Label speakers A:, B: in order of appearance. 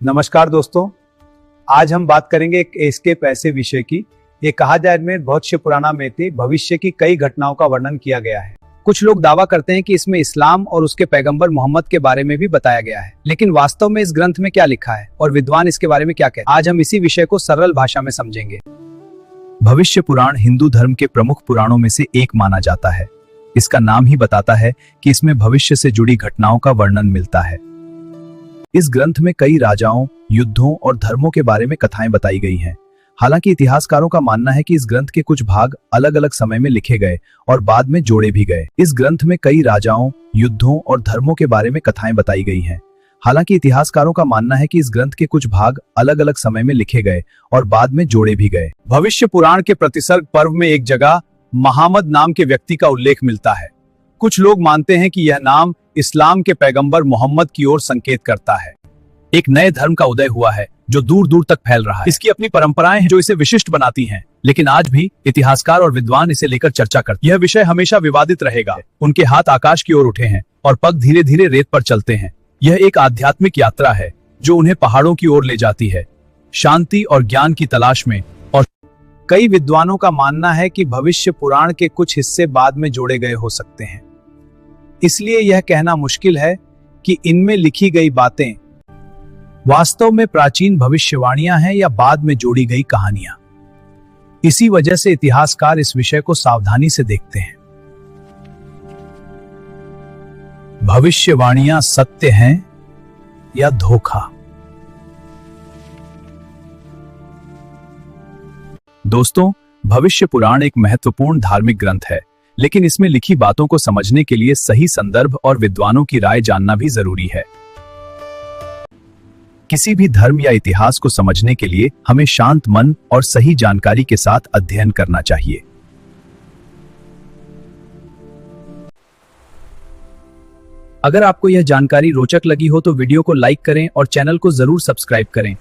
A: नमस्कार दोस्तों, आज हम बात करेंगे एक एस्केप ऐसे विषय की। ये कहा जाए में बहुत पुराना में थी, भविष्य की कई घटनाओं का वर्णन किया गया है। कुछ लोग दावा करते हैं कि इसमें इस्लाम और उसके पैगंबर मोहम्मद के बारे में भी बताया गया है, लेकिन वास्तव में इस ग्रंथ में क्या लिखा है और विद्वान इसके बारे में क्या कहते हैं, आज हम इसी विषय को सरल भाषा में समझेंगे। भविष्य पुराण हिंदू धर्म के प्रमुख पुराणों में से एक माना जाता है। इसका नाम ही बताता है कि इसमें भविष्य से जुड़ी घटनाओं का वर्णन मिलता है। इस ग्रंथ में कई राजाओं, युद्धों और धर्मों के बारे में कथाएं बताई गई हैं। हालांकि इतिहासकारों का मानना है कि इस ग्रंथ के कुछ भाग अलग अलग समय में लिखे गए और बाद में जोड़े भी गए। इस ग्रंथ में कई राजाओं, युद्धों और धर्मों के बारे में कथाएं बताई गई हैं। हालांकि इतिहासकारों का मानना है कि इस ग्रंथ के कुछ भाग अलग अलग समय में लिखे गए और बाद में जोड़े भी गए। भविष्य पुराण के प्रतिसर्ग पर्व में एक जगह मुहम्मद नाम के व्यक्ति का उल्लेख मिलता है। कुछ लोग मानते हैं कि यह नाम इस्लाम के पैगंबर मोहम्मद की ओर संकेत करता है। एक नए धर्म का उदय हुआ है जो दूर दूर तक फैल रहा है। इसकी अपनी परंपराएं हैं जो इसे विशिष्ट बनाती हैं, लेकिन आज भी इतिहासकार और विद्वान इसे लेकर चर्चा करते हैं। यह विषय हमेशा विवादित रहेगा। उनके हाथ आकाश की ओर उठे हैं और पग धीरे धीरे रेत पर चलते हैं। यह एक आध्यात्मिक यात्रा है जो उन्हें पहाड़ों की ओर ले जाती है, शांति और ज्ञान की तलाश में। और कई विद्वानों का मानना है कि भविष्य पुराण के कुछ हिस्से बाद में जोड़े गए हो सकते हैं। इसलिए यह कहना मुश्किल है कि इनमें लिखी गई बातें वास्तव में प्राचीन भविष्यवाणियां हैं या बाद में जोड़ी गई कहानियां। इसी वजह से इतिहासकार इस विषय को सावधानी से देखते हैं। भविष्यवाणियां सत्य हैं या धोखा? दोस्तों, भविष्य पुराण एक महत्वपूर्ण धार्मिक ग्रंथ है, लेकिन इसमें लिखी बातों को समझने के लिए सही संदर्भ और विद्वानों की राय जानना भी जरूरी है। किसी भी धर्म या इतिहास को समझने के लिए हमें शांत मन और सही जानकारी के साथ अध्ययन करना चाहिए। अगर आपको यह जानकारी रोचक लगी हो तो वीडियो को लाइक करें और चैनल को जरूर सब्सक्राइब करें।